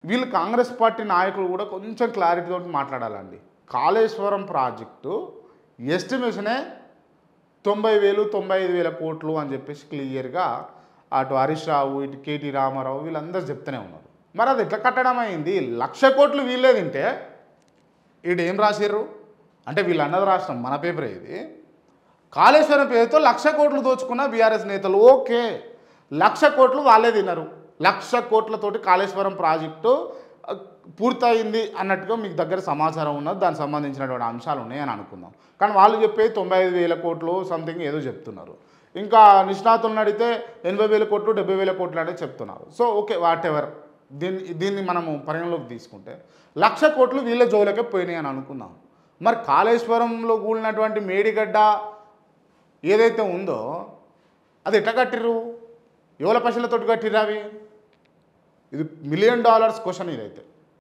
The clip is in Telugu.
వీళ్ళు కాంగ్రెస్ పార్టీ నాయకులు కూడా కొంచెం క్లారిటీతో మాట్లాడాలండి. కాళేశ్వరం ప్రాజెక్టు ఎస్టిమేషనే 90,000 95,000 కోట్లు అని చెప్పేసి క్లియర్గా అటు హరీష్ రావు ఇటు కేటీ రామారావు వీళ్ళందరూ చెప్తూనే ఉన్నారు. మరి అది ఎట్లా కట్టడం అయింది? 1,00,000 కోట్లు వీళ్ళే తింటే వీడు ఏం రాసిర్రు అంటే వీళ్ళు అన్నది రాష్ట్రం మన పేపరే ఇది. కాళేశ్వరం పేరుతో 1,00,000 కోట్లు దోచుకున్న బీఆర్ఎస్ నేతలు. ఓకే, 1,00,000 కోట్లు వాళ్ళే తిన్నారు. 1,00,000 కోట్లతోటి కాళేశ్వరం ప్రాజెక్టు పూర్తయింది అన్నట్టుగా మీకు దగ్గర సమాచారం ఉన్నది, దానికి సంబంధించినటువంటి అంశాలు ఉన్నాయని అనుకుందాం. కానీ వాళ్ళు చెప్పేది 95,000 కోట్లు సంథింగ్ ఏదో చెప్తున్నారు. ఇంకా నిష్ణాతులను అడిగితే 80,000 కోట్లు 70,000 కోట్లు అనేది చెప్తున్నారు. సో ఓకే, వాట్ ఎవర్, దీన్ని మనము పరిగణలోకి తీసుకుంటే 1,00,000 కోట్లు వీళ్ళ జోలకే పోయినాయి అని అనుకుందాం. మరి కాళేశ్వరంలో కూలినటువంటి మేడిగడ్డ ఏదైతే ఉందో అది ఎట్లా కట్టిర్రు? ఎవల పైసలతోటి కట్టిర్రు అవి? ఇది $1 మిలియన్ క్వశ్చన్ ఇదైతే.